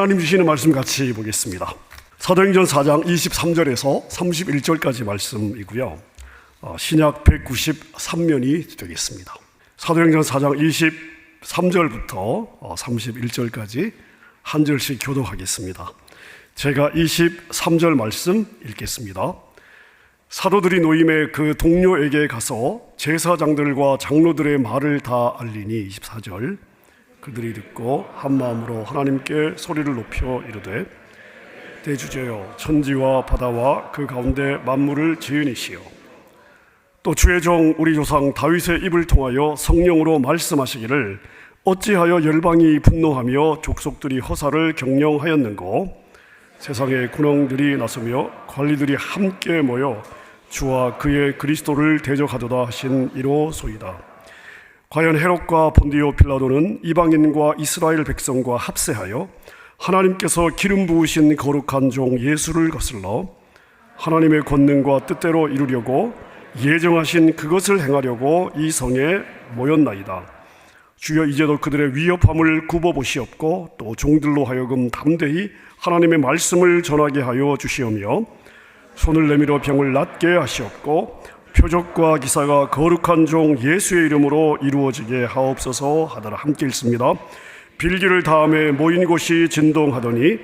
하나님 주시는 말씀 같이 보겠습니다. 사도행전 4장 23절에서 31절까지 말씀이고요. 신약 193면이 되겠습니다. 사도행전 4장 23절부터 31절까지 한 절씩 교독하겠습니다. 제가 23절 말씀 읽겠습니다. 사도들이 노임에 그 동료에게 가서 제사장들과 장로들의 말을 다 알리니 24절 그들이 듣고 한 마음으로 하나님께 소리를 높여 이르되 대주제여 천지와 바다와 그 가운데 만물을 지으니시여 또 주의 종 우리 조상 다윗의 입을 통하여 성령으로 말씀하시기를 어찌하여 열방이 분노하며 족속들이 허사를 경영하였는고 세상의 군왕들이 나서며 관리들이 함께 모여 주와 그의 그리스도를 대적하도다 하신 이로소이다. 과연 헤롯과 본디오 빌라도는 이방인과 이스라엘 백성과 합세하여 하나님께서 기름 부으신 거룩한 종 예수를 거슬러 하나님의 권능과 뜻대로 이루려고 예정하신 그것을 행하려고 이 성에 모였나이다. 주여 이제도 그들의 위협함을 굽어보시옵고 또 종들로 하여금 담대히 하나님의 말씀을 전하게 하여 주시오며 손을 내밀어 병을 낫게 하시옵고 표적과 기사가 거룩한 종 예수의 이름으로 이루어지게 하옵소서 하더라. 함께 읽습니다. 빌기를 다음에 모인 곳이 진동하더니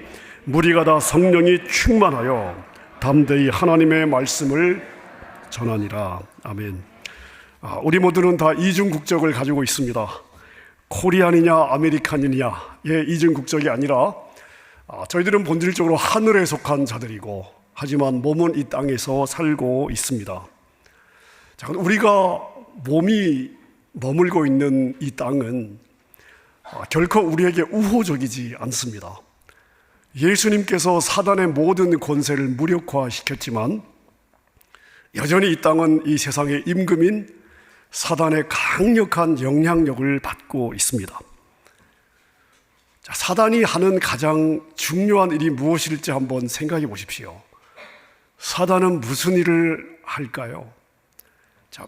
무리가 다 성령이 충만하여 담대히 하나님의 말씀을 전하니라. 아멘. 우리 모두는 다 이중 국적을 가지고 있습니다. 코리안이냐 아메리칸이냐의 이중 국적이 아니라 저희들은 본질적으로 하늘에 속한 자들이고 하지만 몸은 이 땅에서 살고 있습니다. 자, 우리가 몸이 머물고 있는 이 땅은 결코 우리에게 우호적이지 않습니다. 예수님께서 사단의 모든 권세를 무력화시켰지만 여전히 이 땅은 이 세상의 임금인 사단의 강력한 영향력을 받고 있습니다. 자, 사단이 하는 가장 중요한 일이 무엇일지 한번 생각해 보십시오. 사단은 무슨 일을 할까요? 자,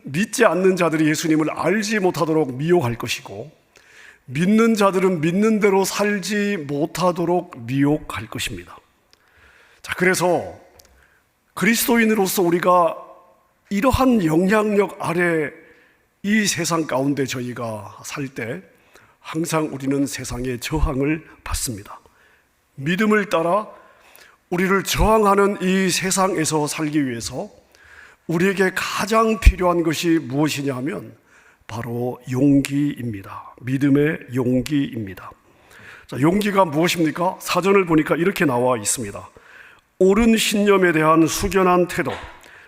믿지 않는 자들이 예수님을 알지 못하도록 미혹할 것이고 믿는 자들은 믿는 대로 살지 못하도록 미혹할 것입니다. 자, 그래서 그리스도인으로서 우리가 이러한 영향력 아래 이 세상 가운데 저희가 살 때 항상 우리는 세상의 저항을 받습니다. 믿음을 따라 우리를 저항하는 이 세상에서 살기 위해서 우리에게 가장 필요한 것이 무엇이냐 하면 바로 용기입니다. 믿음의 용기입니다. 자, 용기가 무엇입니까? 사전을 보니까 이렇게 나와 있습니다. 옳은 신념에 대한 숙연한 태도,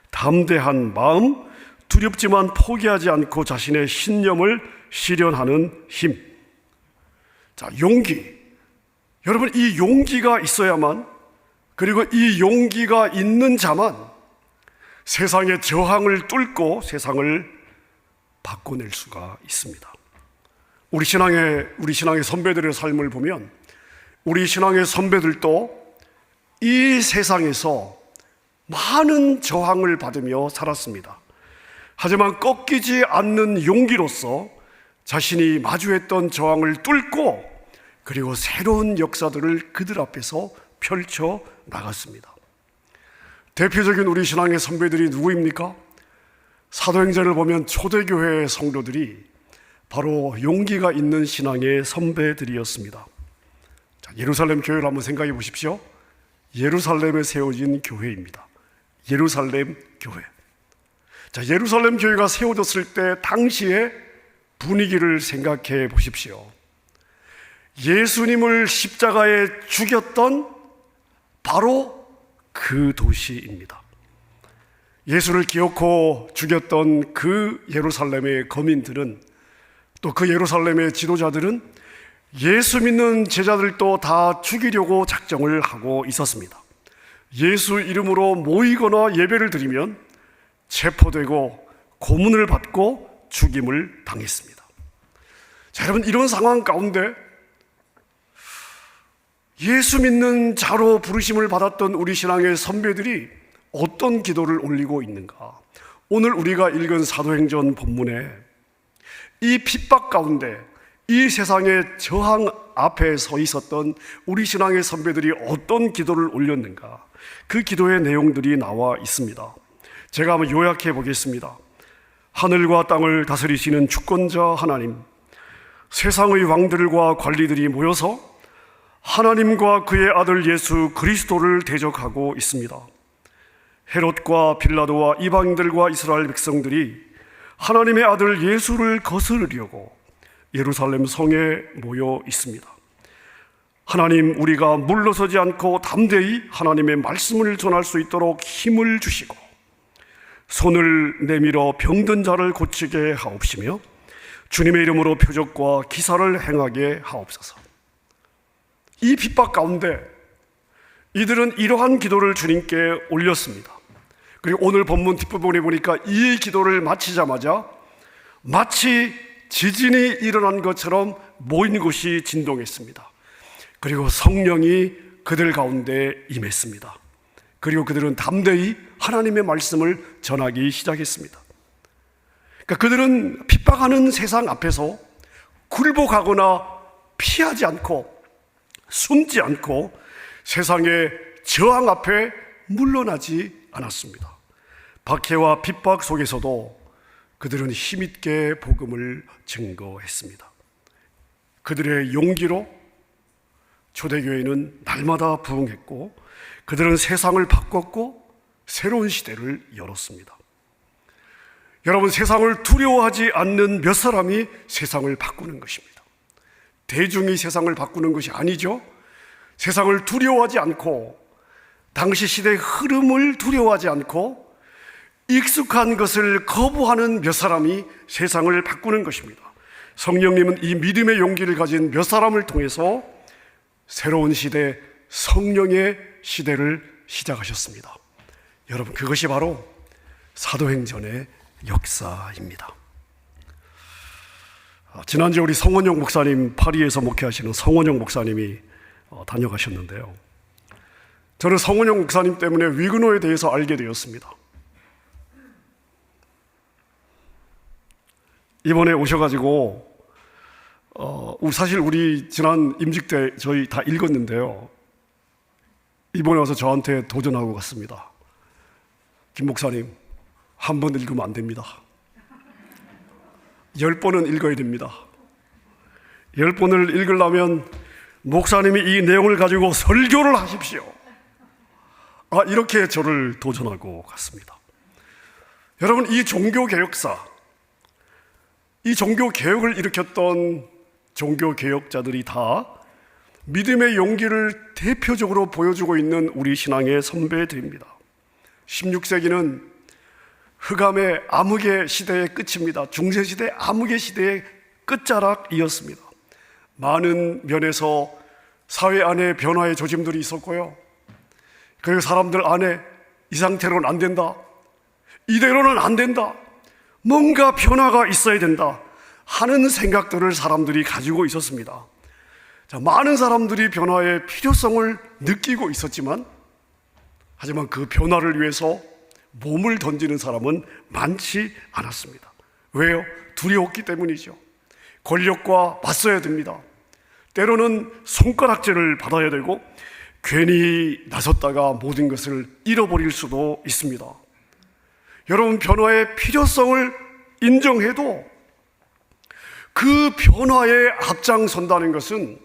담대한 마음, 두렵지만 포기하지 않고 자신의 신념을 실현하는 힘. 자, 용기. 여러분, 이 용기가 있어야만, 그리고 이 용기가 있는 자만 세상의 저항을 뚫고 세상을 바꿔낼 수가 있습니다. 우리 신앙의 선배들의 삶을 보면 우리 신앙의 선배들도 이 세상에서 많은 저항을 받으며 살았습니다. 하지만 꺾이지 않는 용기로서 자신이 마주했던 저항을 뚫고 그리고 새로운 역사들을 그들 앞에서 펼쳐 나갔습니다. 대표적인 우리 신앙의 선배들이 누구입니까? 사도행전을 보면 초대교회 성도들이 바로 용기가 있는 신앙의 선배들이었습니다. 자, 예루살렘 교회를 한번 생각해 보십시오. 예루살렘에 세워진 교회입니다. 예루살렘 교회. 자, 예루살렘 교회가 세워졌을 때 당시의 분위기를 생각해 보십시오. 예수님을 십자가에 죽였던 바로 그 도시입니다. 예수를 기어코 죽였던 그 예루살렘의 거민들은 또 그 예루살렘의 지도자들은 예수 믿는 제자들도 다 죽이려고 작정을 하고 있었습니다. 예수 이름으로 모이거나 예배를 드리면 체포되고 고문을 받고 죽임을 당했습니다. 자, 여러분, 이런 상황 가운데 예수 믿는 자로 부르심을 받았던 우리 신앙의 선배들이 어떤 기도를 올리고 있는가? 오늘 우리가 읽은 사도행전 본문에 이 핍박 가운데, 이 세상의 저항 앞에 서 있었던 우리 신앙의 선배들이 어떤 기도를 올렸는가, 그 기도의 내용들이 나와 있습니다. 제가 한번 요약해 보겠습니다. 하늘과 땅을 다스리시는 주권자 하나님, 세상의 왕들과 관리들이 모여서 하나님과 그의 아들 예수 그리스도를 대적하고 있습니다. 헤롯과 빌라도와 이방인들과 이스라엘 백성들이 하나님의 아들 예수를 거스르려고 예루살렘 성에 모여 있습니다. 하나님, 우리가 물러서지 않고 담대히 하나님의 말씀을 전할 수 있도록 힘을 주시고 손을 내밀어 병든 자를 고치게 하옵시며 주님의 이름으로 표적과 기사를 행하게 하옵소서. 이 핍박 가운데 이들은 이러한 기도를 주님께 올렸습니다. 그리고 오늘 본문 뒷부분에 보니까 이 기도를 마치자마자 마치 지진이 일어난 것처럼 모인 곳이 진동했습니다. 그리고 성령이 그들 가운데 임했습니다. 그리고 그들은 담대히 하나님의 말씀을 전하기 시작했습니다. 그러니까 그들은 핍박하는 세상 앞에서 굴복하거나 피하지 않고 숨지 않고 세상의 저항 앞에 물러나지 않았습니다. 박해와 핍박 속에서도 그들은 힘있게 복음을 증거했습니다. 그들의 용기로 초대교회는 날마다 부흥했고 그들은 세상을 바꿨고 새로운 시대를 열었습니다. 여러분, 세상을 두려워하지 않는 몇 사람이 세상을 바꾸는 것입니다. 대중이 세상을 바꾸는 것이 아니죠. 세상을 두려워하지 않고 당시 시대의 흐름을 두려워하지 않고 익숙한 것을 거부하는 몇 사람이 세상을 바꾸는 것입니다. 성령님은 이 믿음의 용기를 가진 몇 사람을 통해서 새로운 시대, 성령의 시대를 시작하셨습니다. 여러분, 그것이 바로 사도행전의 역사입니다. 지난주에 우리 성원용 목사님, 파리에서 목회하시는 성원용 목사님이 다녀가셨는데요. 저는 성원용 목사님 때문에 위그노에 대해서 알게 되었습니다. 이번에 오셔가지고 사실 우리 지난 임직 때 저희 다 읽었는데요. 이번에 와서 저한테 도전하고 갔습니다. 김 목사님, 한 번 읽으면 안 됩니다. 10번은 읽어야 됩니다. 10번을 읽으려면 목사님이 이 내용을 가지고 설교를 하십시오. 이렇게 저를 도전하고 갔습니다. 여러분, 이 종교개혁사, 이 종교개혁을 일으켰던 종교개혁자들이 다 믿음의 용기를 대표적으로 보여주고 있는 우리 신앙의 선배들입니다. 16세기는 흑암의 암흑의 시대의 끝입니다. 중세시대 암흑의 시대의 끝자락이었습니다. 많은 면에서 사회 안에 변화의 조짐들이 있었고요. 그리고 사람들 안에 이 상태로는 안 된다, 이대로는 안 된다, 뭔가 변화가 있어야 된다 하는 생각들을 사람들이 가지고 있었습니다. 많은 사람들이 변화의 필요성을 느끼고 있었지만, 하지만 그 변화를 위해서 몸을 던지는 사람은 많지 않았습니다. 왜요? 두려웠기 때문이죠. 권력과 맞서야 됩니다. 때로는 손가락질을 받아야 되고 괜히 나섰다가 모든 것을 잃어버릴 수도 있습니다. 여러분, 변화의 필요성을 인정해도 그 변화에 앞장선다는 것은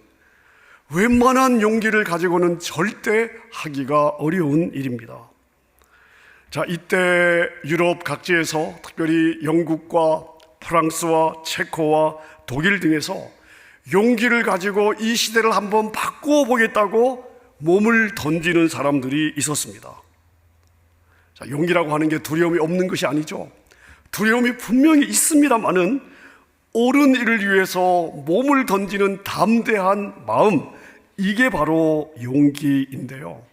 웬만한 용기를 가지고는 절대 하기가 어려운 일입니다. 이때 유럽 각지에서, 특별히 영국과 프랑스와 체코와 독일 등에서 용기를 가지고 이 시대를 한번 바꾸어 보겠다고 몸을 던지는 사람들이 있었습니다. 용기라고 하는 게 두려움이 없는 것이 아니죠. 두려움이 분명히 있습니다만은 옳은 일을 위해서 몸을 던지는 담대한 마음, 이게 바로 용기인데요.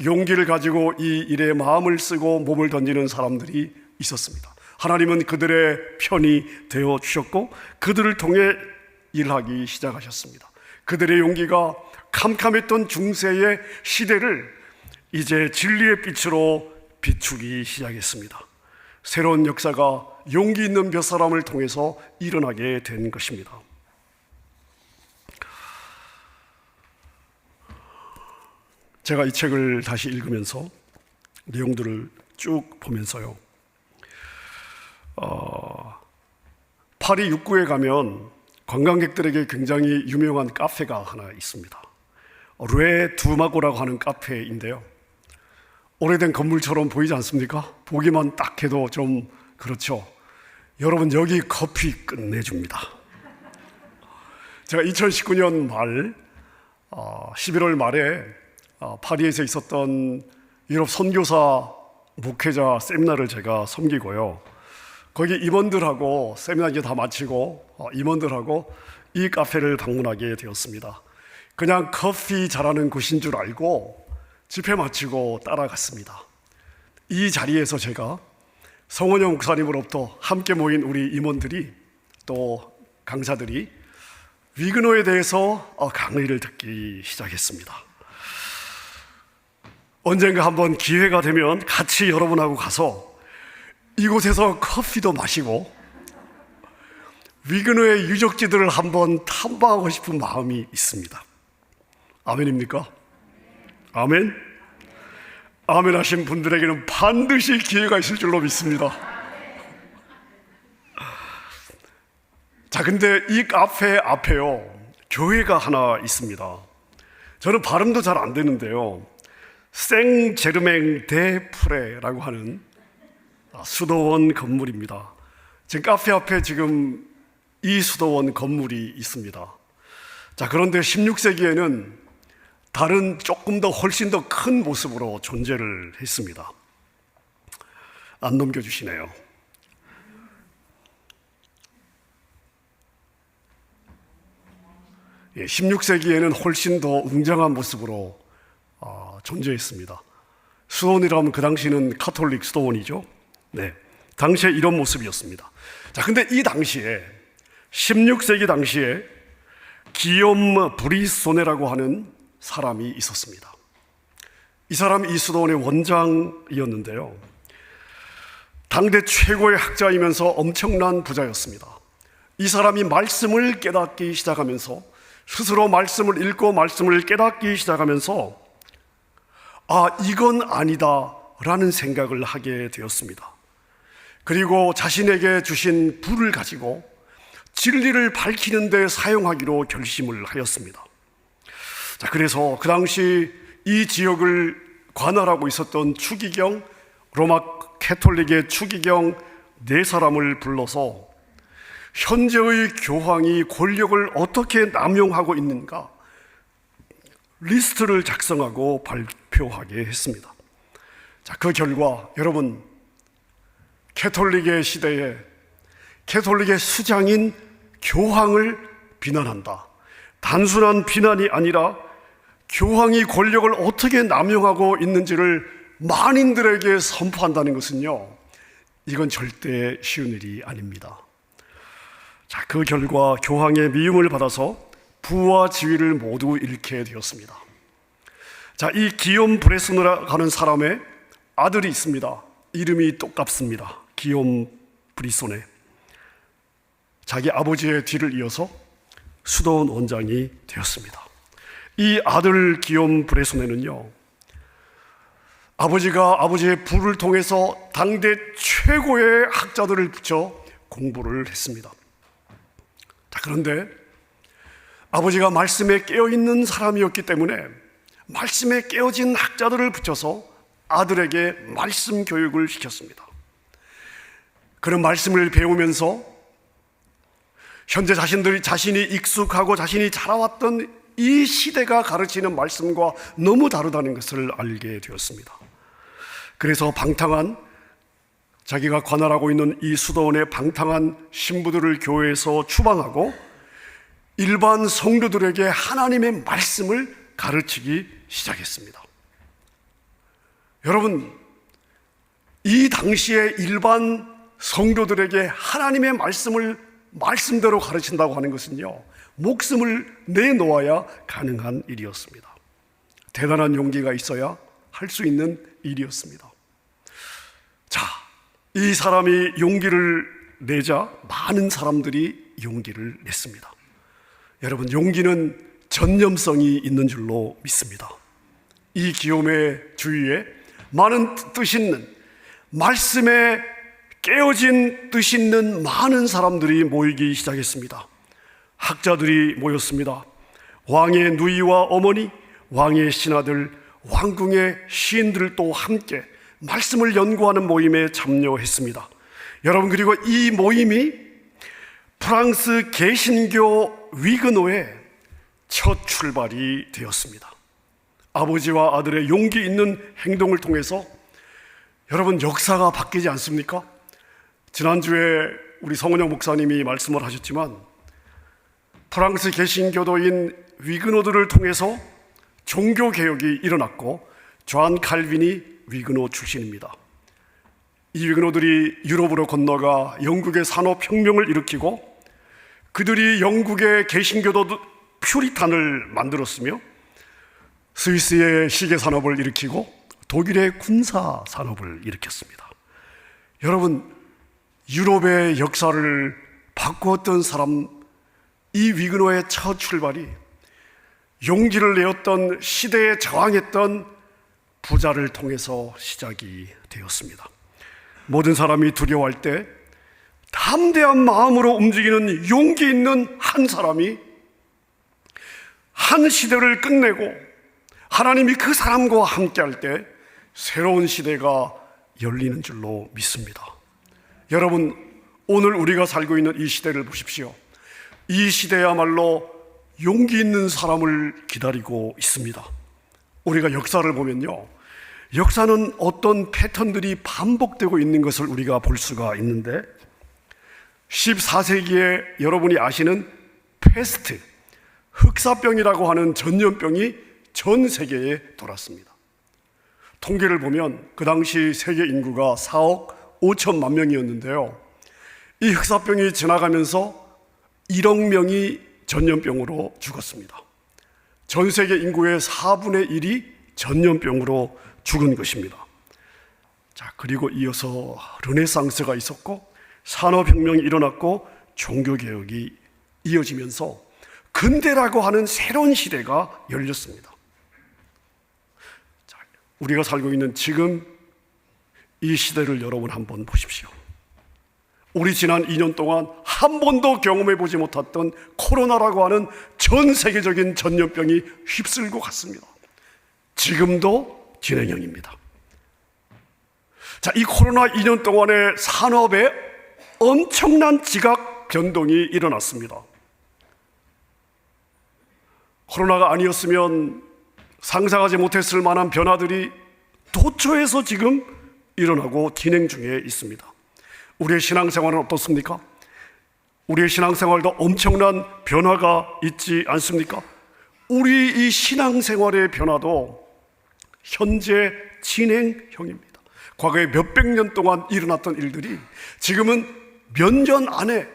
용기를 가지고 이 일에 마음을 쓰고 몸을 던지는 사람들이 있었습니다. 하나님은 그들의 편이 되어 주셨고 그들을 통해 일하기 시작하셨습니다. 그들의 용기가 캄캄했던 중세의 시대를 이제 진리의 빛으로 비추기 시작했습니다. 새로운 역사가 용기 있는 몇 사람을 통해서 일어나게 된 것입니다. 제가 이 책을 다시 읽으면서 내용들을 쭉 보면서요, 파리 육구에 가면 관광객들에게 굉장히 유명한 카페가 하나 있습니다. 르 두마고라고 하는 카페인데요, 오래된 건물처럼 보이지 않습니까? 보기만 딱 해도 좀 그렇죠. 여러분, 여기 커피 끝내줍니다. 제가 2019년 말 11월 말에 파리에서 있었던 유럽 선교사 목회자 세미나를 제가 섬기고요, 거기 임원들하고 세미나 이제 다 마치고 임원들하고 이 카페를 방문하게 되었습니다. 그냥 커피 잘하는 곳인 줄 알고 집회 마치고 따라갔습니다. 이 자리에서 제가 성원영 목사님으로부터 함께 모인 우리 임원들이 또 강사들이 위그노에 대해서 강의를 듣기 시작했습니다. 언젠가 한번 기회가 되면 같이 여러분하고 가서 이곳에서 커피도 마시고 위그노의 유적지들을 한번 탐방하고 싶은 마음이 있습니다. 아멘입니까? 아멘? 아멘 하신 분들에게는 반드시 기회가 있을 줄로 믿습니다. 자, 근데 이 카페 앞에요, 교회가 하나 있습니다. 저는 발음도 잘 안 되는데요, 생제르맹 데 프레라고 하는 수도원 건물입니다. 지금 카페 앞에 지금 이 수도원 건물이 있습니다. 자, 그런데 16세기에는 다른 조금 더 훨씬 더 큰 모습으로 존재를 했습니다. 안 넘겨주시네요. 예, 16세기에는 훨씬 더 웅장한 모습으로 존재했습니다. 수도원이라면 그 당시는 카톨릭 수도원이죠. 네, 당시에 이런 모습이었습니다. 자, 근데 이 당시에 16세기 당시에 기욤 브리소네라고 하는 사람이 있었습니다. 이 사람이 이 수도원의 원장이었는데요, 당대 최고의 학자이면서 엄청난 부자였습니다. 이 사람이 말씀을 깨닫기 시작하면서, 스스로 말씀을 읽고 말씀을 깨닫기 시작하면서 이건 아니다 라는 생각을 하게 되었습니다. 그리고 자신에게 주신 불을 가지고 진리를 밝히는 데 사용하기로 결심을 하였습니다. 자, 그래서 그 당시 이 지역을 관할하고 있었던 추기경, 로마 캐톨릭의 추기경 4사람을 불러서 현재의 교황이 권력을 어떻게 남용하고 있는가 리스트를 작성하고 발표하게 했습니다. 자, 그 결과 여러분, 캐톨릭의 시대에 캐톨릭의 수장인 교황을 비난한다, 단순한 비난이 아니라 교황이 권력을 어떻게 남용하고 있는지를 만인들에게 선포한다는 것은요, 이건 절대 쉬운 일이 아닙니다. 자, 그 결과 교황의 미움을 받아서 부와 지위를 모두 잃게 되었습니다. 자, 이 기욤 브레소네라고 하는 사람의 아들이 있습니다. 이름이 똑같습니다. 기욤 브리소네. 자기 아버지의 뒤를 이어서 수도원 원장이 되었습니다. 이 아들 기욤 브레소네는요, 아버지가 아버지의 부를 통해서 당대 최고의 학자들을 붙여 공부를 했습니다. 자, 그런데 아버지가 말씀에 깨어있는 사람이었기 때문에 말씀에 깨어진 학자들을 붙여서 아들에게 말씀 교육을 시켰습니다. 그런 말씀을 배우면서 현재 자신이 익숙하고 자신이 자라왔던 이 시대가 가르치는 말씀과 너무 다르다는 것을 알게 되었습니다. 그래서 자기가 관할하고 있는 이 수도원의 방탕한 신부들을 교회에서 추방하고 일반 성도들에게 하나님의 말씀을 가르치기 시작했습니다. 여러분, 이 당시에 일반 성도들에게 하나님의 말씀을 말씀대로 가르친다고 하는 것은요, 목숨을 내놓아야 가능한 일이었습니다. 대단한 용기가 있어야 할 수 있는 일이었습니다. 자, 이 사람이 용기를 내자 많은 사람들이 용기를 냈습니다. 여러분, 용기는 전념성이 있는 줄로 믿습니다. 이 기욤의 주위에 많은 뜻 있는, 말씀에 깨어진 뜻 있는 많은 사람들이 모이기 시작했습니다. 학자들이 모였습니다. 왕의 누이와 어머니, 왕의 신하들, 왕궁의 시인들도 함께 말씀을 연구하는 모임에 참여했습니다. 여러분, 그리고 이 모임이 프랑스 개신교 위그노의 첫 출발이 되었습니다. 아버지와 아들의 용기 있는 행동을 통해서 여러분, 역사가 바뀌지 않습니까? 지난주에 우리 성은영 목사님이 말씀을 하셨지만 프랑스 개신교도인 위그노들을 통해서 종교개혁이 일어났고, 존 칼빈이 위그노 출신입니다. 이 위그노들이 유럽으로 건너가 영국의 산업혁명을 일으키고, 그들이 영국의 개신교도 퓨리탄을 만들었으며, 스위스의 시계산업을 일으키고 독일의 군사산업을 일으켰습니다. 여러분, 유럽의 역사를 바꾸었던 사람, 이 위그노의 첫 출발이 용기를 내었던, 시대에 저항했던 부자를 통해서 시작이 되었습니다. 모든 사람이 두려워할 때 담대한 마음으로 움직이는 용기 있는 한 사람이 한 시대를 끝내고 하나님이 그 사람과 함께할 때 새로운 시대가 열리는 줄로 믿습니다. 여러분, 오늘 우리가 살고 있는 이 시대를 보십시오. 이 시대야말로 용기 있는 사람을 기다리고 있습니다. 우리가 역사를 보면요, 역사는 어떤 패턴들이 반복되고 있는 것을 우리가 볼 수가 있는데, 14세기에 여러분이 아시는 패스트, 흑사병이라고 하는 전염병이 전 세계에 돌았습니다. 통계를 보면 그 당시 세계 인구가 4억 5천만 명이었는데요, 이 흑사병이 지나가면서 1억 명이 전염병으로 죽었습니다. 전 세계 인구의 4분의 1이 전염병으로 죽은 것입니다. 자, 그리고 이어서 르네상스가 있었고, 산업혁명이 일어났고, 종교개혁이 이어지면서 근대라고 하는 새로운 시대가 열렸습니다. 자, 우리가 살고 있는 지금 이 시대를 여러분 한번 보십시오. 우리 지난 2년 동안 한 번도 경험해 보지 못했던 코로나라고 하는 전 세계적인 전염병이 휩쓸고 갔습니다. 지금도 진행형입니다. 자, 이 코로나 2년 동안의 산업에 엄청난 지각 변동이 일어났습니다. 코로나가 아니었으면 상상하지 못했을 만한 변화들이 도처에서 지금 일어나고 진행 중에 있습니다. 우리의 신앙생활은 어떻습니까? 우리의 신앙생활도 엄청난 변화가 있지 않습니까? 우리 이 신앙생활의 변화도 현재 진행형입니다. 과거에 몇백 년 동안 일어났던 일들이 지금은 몇 년 안에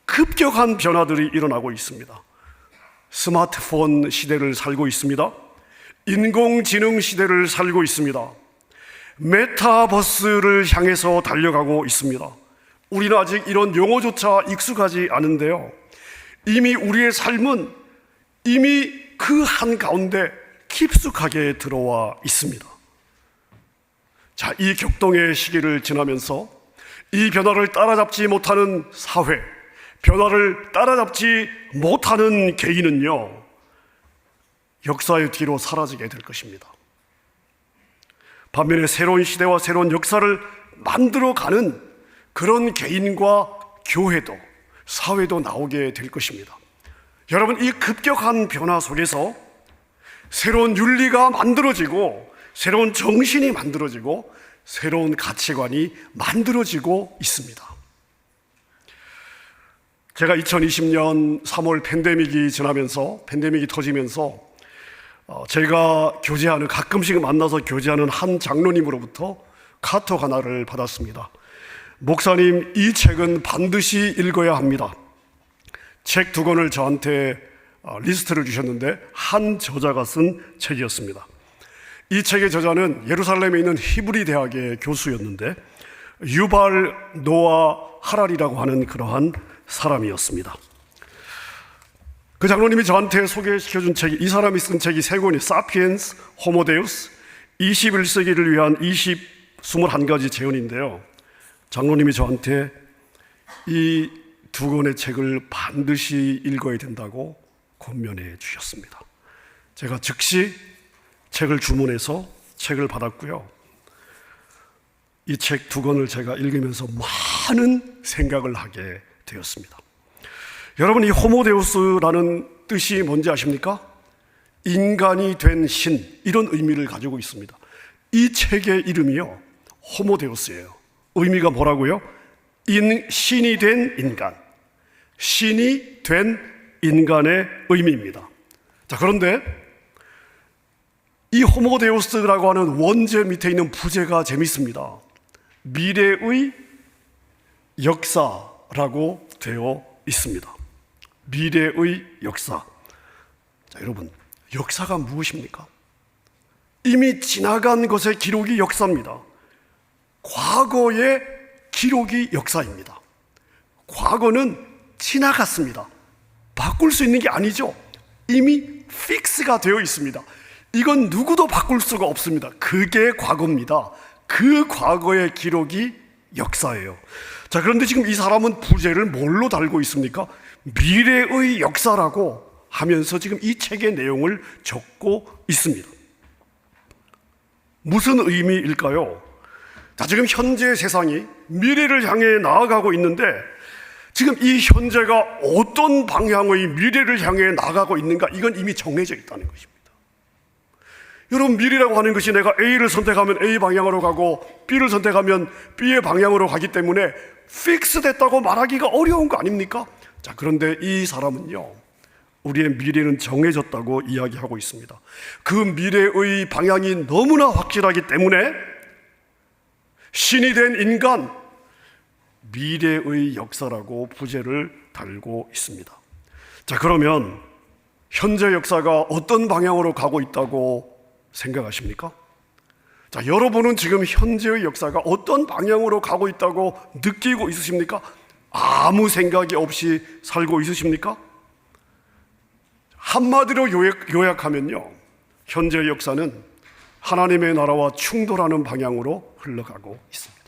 급격한 변화들이 일어나고 있습니다. 스마트폰 시대를 살고 있습니다. 인공지능 시대를 살고 있습니다. 메타버스를 향해서 달려가고 있습니다. 우리는 아직 이런 용어조차 익숙하지 않은데요, 이미 우리의 삶은 이미 그 한가운데 깊숙하게 들어와 있습니다. 자, 이 격동의 시기를 지나면서 이 변화를 따라잡지 못하는 사회, 변화를 따라잡지 못하는 개인은요, 역사의 뒤로 사라지게 될 것입니다. 반면에 새로운 시대와 새로운 역사를 만들어가는 그런 개인과 교회도, 사회도 나오게 될 것입니다. 여러분, 이 급격한 변화 속에서 새로운 윤리가 만들어지고, 새로운 정신이 만들어지고, 새로운 가치관이 만들어지고 있습니다. 제가 2020년 3월 팬데믹이 터지면서 제가 가끔씩 만나서 교제하는 한 장로님으로부터 카톡 하나를 받았습니다. 목사님, 이 책은 반드시 읽어야 합니다. 책 2권을 저한테 리스트를 주셨는데 한 저자가 쓴 책이었습니다. 이 책의 저자는 예루살렘에 있는 히브리 대학의 교수였는데 유발 노아 하랄이라고 하는 그러한 사람이었습니다. 그 장로님이 저한테 소개시켜준 책이, 이 사람이 쓴 책이 세 권이 사피엔스, 호모데우스, 21세기를 위한 21가지 재현인데요. 장로님이 저한테 이 두 권의 책을 반드시 읽어야 된다고 권면해 주셨습니다. 제가 즉시 책을 주문해서 책을 받았고요. 이 책 두 권을 제가 읽으면서 많은 생각을 하게 되었습니다. 여러분, 이 호모데우스라는 뜻이 뭔지 아십니까? 인간이 된 신, 이런 의미를 가지고 있습니다. 이 책의 이름이요, 호모데우스예요. 의미가 뭐라고요? 신이 된 인간, 신이 된 인간의 의미입니다. 자, 그런데 이 호모데우스라고 하는 원제 밑에 있는 부제가 재밌습니다. 미래의 역사라고 되어 있습니다. 미래의 역사. 자, 여러분, 역사가 무엇입니까? 이미 지나간 것의 기록이 역사입니다. 과거의 기록이 역사입니다. 과거는 지나갔습니다. 바꿀 수 있는 게 아니죠. 이미 픽스가 되어 있습니다. 이건 누구도 바꿀 수가 없습니다. 그게 과거입니다. 그 과거의 기록이 역사예요. 자, 그런데 지금 이 사람은 부제를 뭘로 달고 있습니까? 미래의 역사라고 하면서 지금 이 책의 내용을 적고 있습니다. 무슨 의미일까요? 자, 지금 현재 세상이 미래를 향해 나아가고 있는데, 지금 이 현재가 어떤 방향의 미래를 향해 나아가고 있는가, 이건 이미 정해져 있다는 것입니다. 여러분, 미래라고 하는 것이 내가 A를 선택하면 A 방향으로 가고 B를 선택하면 B의 방향으로 가기 때문에 픽스됐다고 말하기가 어려운 거 아닙니까? 자, 그런데 이 사람은요, 우리의 미래는 정해졌다고 이야기하고 있습니다. 그 미래의 방향이 너무나 확실하기 때문에 신이 된 인간, 미래의 역사라고 부제를 달고 있습니다. 자, 그러면 현재 역사가 어떤 방향으로 가고 있다고 생각하십니까? 자, 여러분은 지금 현재의 역사가 어떤 방향으로 가고 있다고 느끼고 있으십니까? 아무 생각이 없이 살고 있으십니까? 한마디로 요약하면요, 현재의 역사는 하나님의 나라와 충돌하는 방향으로 흘러가고 있습니다.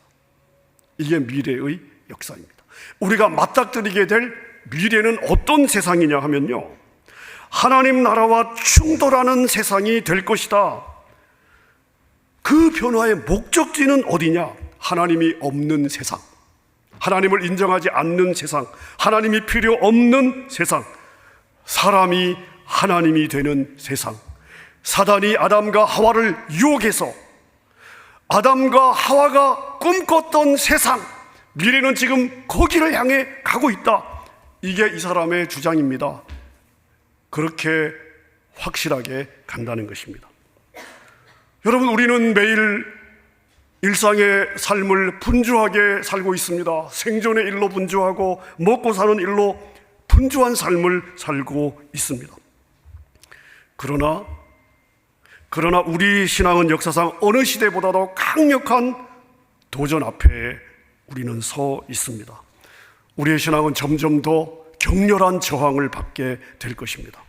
이게 미래의 역사입니다. 우리가 맞닥뜨리게 될 미래는 어떤 세상이냐 하면요, 하나님 나라와 충돌하는 세상이 될 것이다. 그 변화의 목적지는 어디냐? 하나님이 없는 세상, 하나님을 인정하지 않는 세상, 하나님이 필요 없는 세상, 사람이 하나님이 되는 세상, 사단이 아담과 하와를 유혹해서 아담과 하와가 꿈꿨던 세상, 미래는 지금 거기를 향해 가고 있다. 이게 이 사람의 주장입니다. 그렇게 확실하게 간다는 것입니다. 여러분, 우리는 매일 일상의 삶을 분주하게 살고 있습니다. 생존의 일로 분주하고 먹고 사는 일로 분주한 삶을 살고 있습니다. 그러나 우리 신앙은 역사상 어느 시대보다도 강력한 도전 앞에 우리는 서 있습니다. 우리의 신앙은 점점 더 격렬한 저항을 받게 될 것입니다.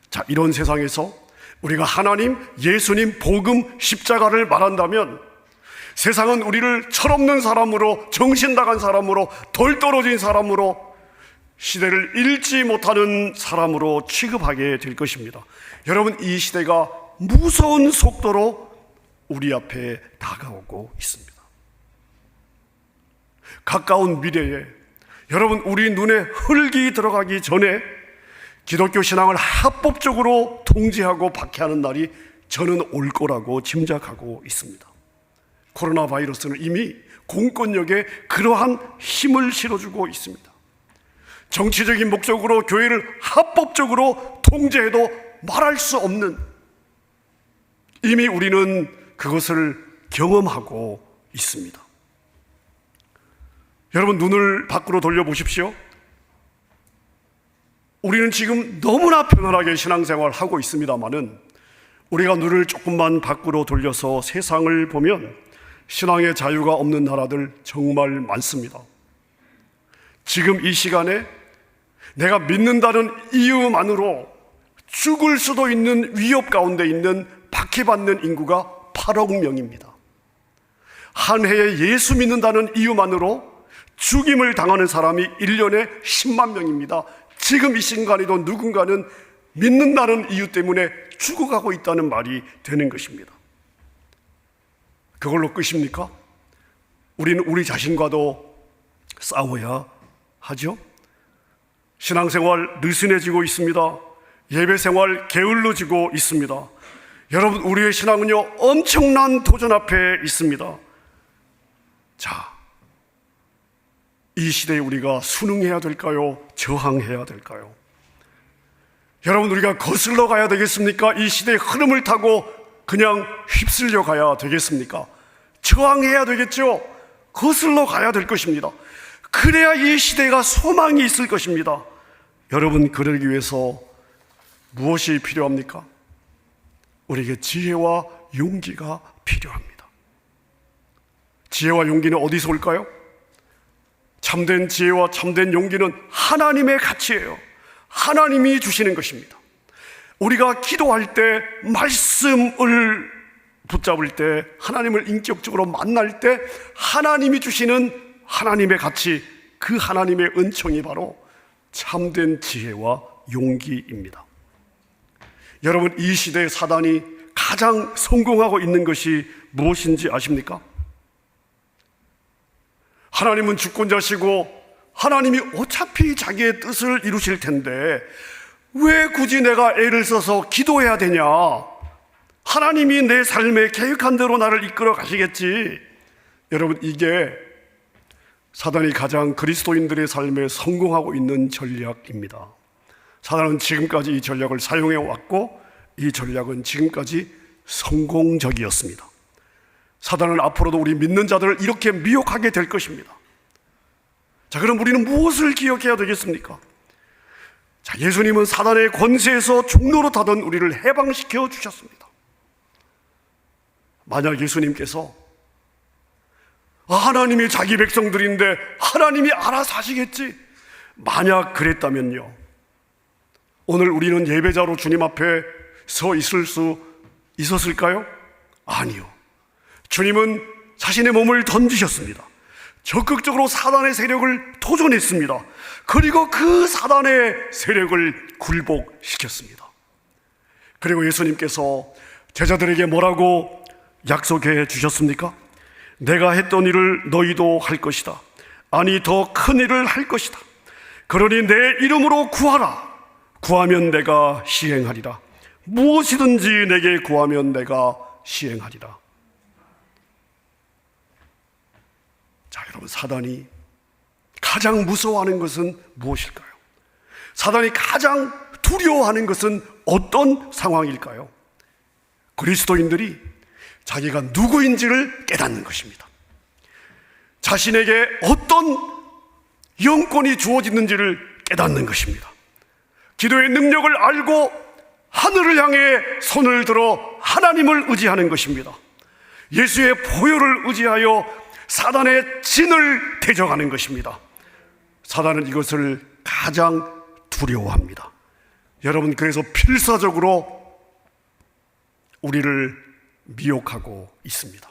자, 이런 세상에서 우리가 하나님, 예수님, 복음, 십자가를 말한다면 세상은 우리를 철없는 사람으로, 정신 나간 사람으로, 덜 떨어진 사람으로, 시대를 읽지 못하는 사람으로 취급하게 될 것입니다. 여러분, 이 시대가 무서운 속도로 우리 앞에 다가오고 있습니다. 가까운 미래에 여러분, 우리 눈에 흙이 들어가기 전에 기독교 신앙을 합법적으로 통제하고 박해하는 날이 저는 올 거라고 짐작하고 있습니다. 코로나 바이러스는 이미 공권력에 그러한 힘을 실어주고 있습니다. 정치적인 목적으로 교회를 합법적으로 통제해도 말할 수 없는, 이미 우리는 그것을 경험하고 있습니다. 여러분, 눈을 밖으로 돌려보십시오. 우리는 지금 너무나 편안하게 신앙생활을 하고 있습니다마는 우리가 눈을 조금만 밖으로 돌려서 세상을 보면 신앙의 자유가 없는 나라들 정말 많습니다. 지금 이 시간에 내가 믿는다는 이유만으로 죽을 수도 있는 위협 가운데 있는 박해받는 인구가 8억 명입니다. 한 해에 예수 믿는다는 이유만으로 죽임을 당하는 사람이 1년에 10만 명입니다. 지금 이 순간에도 누군가는 믿는다는 이유 때문에 죽어가고 있다는 말이 되는 것입니다. 그걸로 끝입니까? 우리는 우리 자신과도 싸워야 하죠. 신앙생활 느슨해지고 있습니다. 예배생활 게을러지고 있습니다. 여러분, 우리의 신앙은요 엄청난 도전 앞에 있습니다. 자, 이 시대에 우리가 순응해야 될까요? 저항해야 될까요? 여러분, 우리가 거슬러 가야 되겠습니까? 이 시대의 흐름을 타고 그냥 휩쓸려 가야 되겠습니까? 저항해야 되겠죠? 거슬러 가야 될 것입니다. 그래야 이 시대가 소망이 있을 것입니다. 여러분, 그러기 위해서 무엇이 필요합니까? 우리에게 지혜와 용기가 필요합니다. 지혜와 용기는 어디서 올까요? 참된 지혜와 참된 용기는 하나님의 가치예요. 하나님이 주시는 것입니다. 우리가 기도할 때, 말씀을 붙잡을 때, 하나님을 인격적으로 만날 때 하나님이 주시는 하나님의 가치, 그 하나님의 은총이 바로 참된 지혜와 용기입니다. 여러분, 이 시대의 사단이 가장 성공하고 있는 것이 무엇인지 아십니까? 하나님은 주권자시고 하나님이 어차피 자기의 뜻을 이루실 텐데 왜 굳이 내가 애를 써서 기도해야 되냐? 하나님이 내 삶에 계획한 대로 나를 이끌어 가시겠지. 여러분, 이게 사단이 가장 그리스도인들의 삶에 성공하고 있는 전략입니다. 사단은 지금까지 이 전략을 사용해 왔고 이 전략은 지금까지 성공적이었습니다. 사단은 앞으로도 우리 믿는 자들을 이렇게 미혹하게 될 것입니다. 자, 그럼 우리는 무엇을 기억해야 되겠습니까? 자, 예수님은 사단의 권세에서 종로로 타던 우리를 해방시켜 주셨습니다. 만약 예수님께서 하나님이 자기 백성들인데 하나님이 알아서 하시겠지, 만약 그랬다면요, 오늘 우리는 예배자로 주님 앞에 서 있을 수 있었을까요? 아니요. 주님은 자신의 몸을 던지셨습니다. 적극적으로 사단의 세력을 도전했습니다. 그리고 그 사단의 세력을 굴복시켰습니다. 그리고 예수님께서 제자들에게 뭐라고 약속해 주셨습니까? 내가 했던 일을 너희도 할 것이다. 아니, 더 큰 일을 할 것이다. 그러니 내 이름으로 구하라. 구하면 내가 시행하리라. 무엇이든지 내게 구하면 내가 시행하리라. 자, 여러분, 사단이 가장 무서워하는 것은 무엇일까요? 사단이 가장 두려워하는 것은 어떤 상황일까요? 그리스도인들이 자기가 누구인지를 깨닫는 것입니다. 자신에게 어떤 영권이 주어지는지를 깨닫는 것입니다. 기도의 능력을 알고 하늘을 향해 손을 들어 하나님을 의지하는 것입니다. 예수의 보혈을 의지하여 사단의 진을 대적하는 것입니다. 사단은 이것을 가장 두려워합니다. 여러분, 그래서 필사적으로 우리를 미혹하고 있습니다.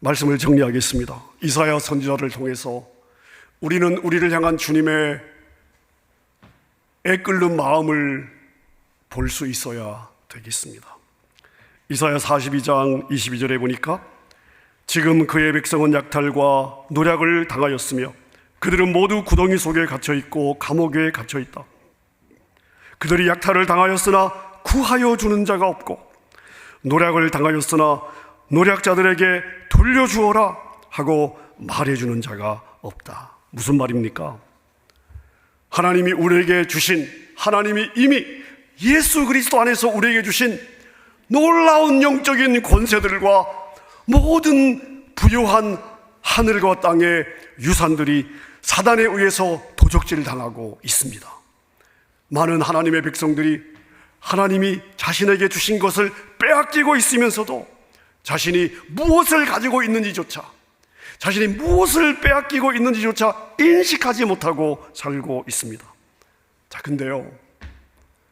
말씀을 정리하겠습니다. 이사야 선지자를 통해서 우리는 우리를 향한 주님의 애끓는 마음을 볼 수 있어야 되겠습니다. 이사야 42장 22절에 보니까 지금 그의 백성은 약탈과 노략을 당하였으며 그들은 모두 구덩이 속에 갇혀있고 감옥에 갇혀있다. 그들이 약탈을 당하였으나 구하여 주는 자가 없고 노략을 당하였으나 노략자들에게 돌려주어라 하고 말해주는 자가 없다. 무슨 말입니까? 하나님이 우리에게 주신, 하나님이 이미 예수 그리스도 안에서 우리에게 주신 놀라운 영적인 권세들과 모든 부요한 하늘과 땅의 유산들이 사단에 의해서 도적질 당하고 있습니다. 많은 하나님의 백성들이 하나님이 자신에게 주신 것을 빼앗기고 있으면서도 자신이 무엇을 가지고 있는지조차, 자신이 무엇을 빼앗기고 있는지조차 인식하지 못하고 살고 있습니다. 자, 근데요,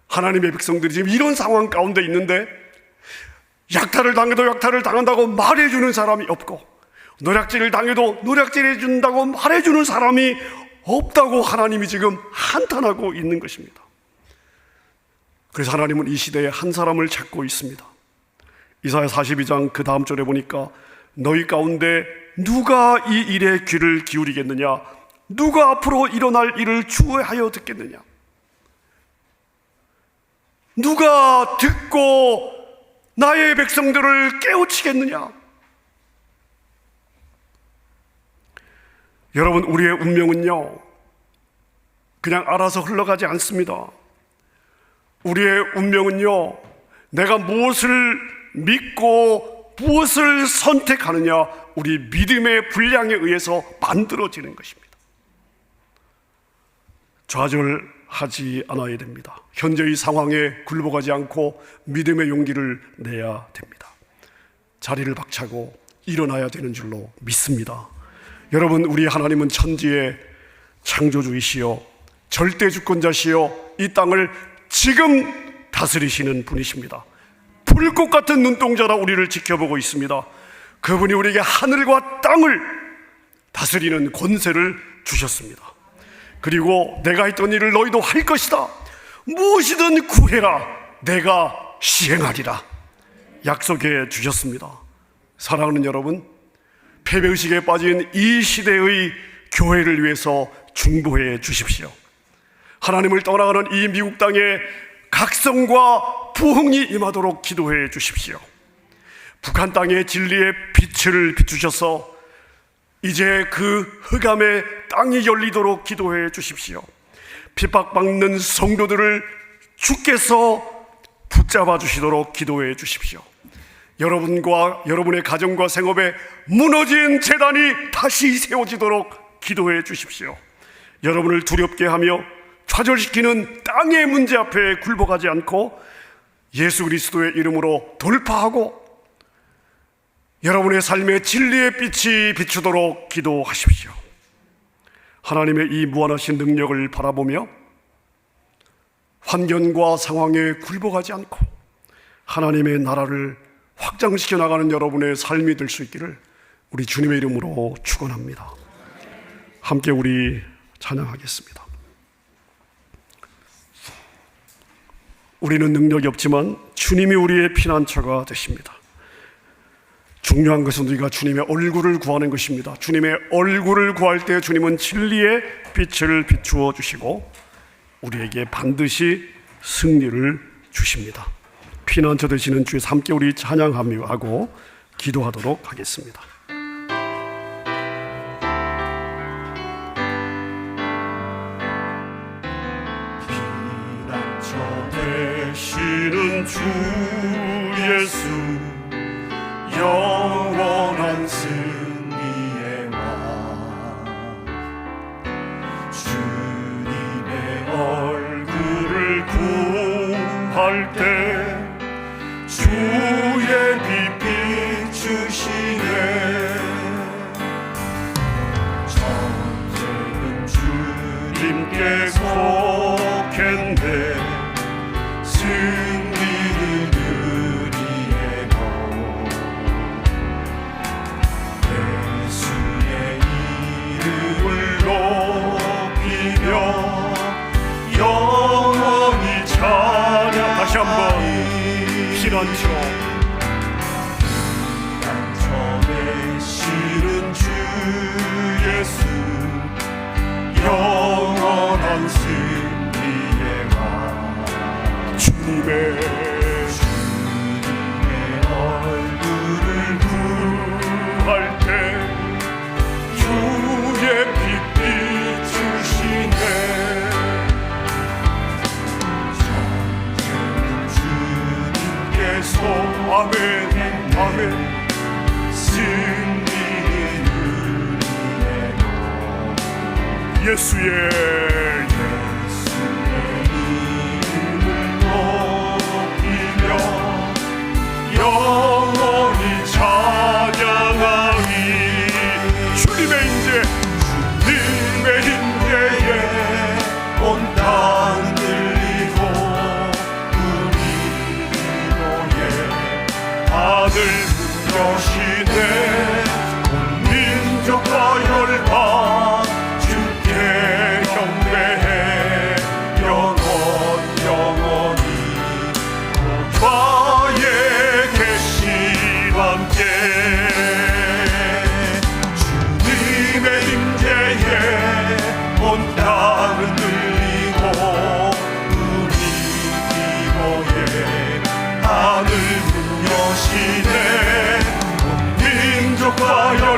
하나님의 백성들이 지금 이런 상황 가운데 있는데 약탈을 당해도 약탈을 당한다고 말해주는 사람이 없고, 노략질을 당해도 노략질해 준다고 말해주는 사람이 없다고 하나님이 지금 한탄하고 있는 것입니다. 그래서 하나님은 이 시대에 한 사람을 찾고 있습니다. 이사야 42장 그 다음 절에 보니까 너희 가운데 누가 이 일에 귀를 기울이겠느냐, 누가 앞으로 일어날 일을 주의하여 듣겠느냐, 누가 듣고 나의 백성들을 깨우치겠느냐. 여러분, 우리의 운명은요, 그냥 알아서 흘러가지 않습니다. 우리의 운명은요, 내가 무엇을 믿고 무엇을 선택하느냐, 우리 믿음의 분량에 의해서 만들어지는 것입니다. 좌절하지 않아야 됩니다. 현재의 상황에 굴복하지 않고 믿음의 용기를 내야 됩니다. 자리를 박차고 일어나야 되는 줄로 믿습니다. 여러분, 우리 하나님은 천지의 창조주이시여 절대 주권자시여 이 땅을 지금 다스리시는 분이십니다. 불꽃 같은 눈동자라 우리를 지켜보고 있습니다. 그분이 우리에게 하늘과 땅을 다스리는 권세를 주셨습니다. 그리고 내가 했던 일을 너희도 할 것이다, 무엇이든 구해라, 내가 시행하리라 약속해 주셨습니다. 사랑하는 여러분, 패배의식에 빠진 이 시대의 교회를 위해서 중보해 주십시오. 하나님을 떠나가는 이 미국 땅에 각성과 부흥이 임하도록 기도해 주십시오. 북한 땅의 진리의 빛을 비추셔서 이제 그 흑암의 땅이 열리도록 기도해 주십시오. 핍박받는 성도들을 주께서 붙잡아 주시도록 기도해 주십시오. 여러분과 여러분의 가정과 생업에 무너진 재단이 다시 세워지도록 기도해 주십시오. 여러분을 두렵게 하며 좌절시키는 땅의 문제 앞에 굴복하지 않고 예수 그리스도의 이름으로 돌파하고 여러분의 삶에 진리의 빛이 비추도록 기도하십시오. 하나님의 이 무한하신 능력을 바라보며 환경과 상황에 굴복하지 않고 하나님의 나라를 확장시켜 나가는 여러분의 삶이 될 수 있기를 우리 주님의 이름으로 축원합니다. 함께 우리 찬양하겠습니다. 우리는 능력이 없지만 주님이 우리의 피난처가 되십니다. 중요한 것은 우리가 주님의 얼굴을 구하는 것입니다. 주님의 얼굴을 구할 때 주님은 진리의 빛을 비추어 주시고 우리에게 반드시 승리를 주십니다. 피난처 되시는 주에서 함께 우리 찬양하고 기도하도록 하겠습니다. 피난처 되시는 주 예수, 영원한 승리의 왕, 주님의 얼굴을 구할 때 주의 빛 비추시네. 전쟁은 주님께 속했네. 승리는 우리의 것. 예수의 이름을 높이며 영원히 찬양. 다시 한번 피난처 되시는 주 예수, 영원한 승리의 왕, 주님의 얼굴을 구할 때 주의 빛 비추시네. 아멘, 아멘. 승리는 우리의 것. 예수의 이름을 높이며 영원히 찬양하리. 하늘 여시네 온 민족과 혈과 주께 경배해 영원히 보좌에 계신 함께 주님의 임재에 온 땅은 들리고 우리 기도에 하늘 문 여시네 온 민족과 혈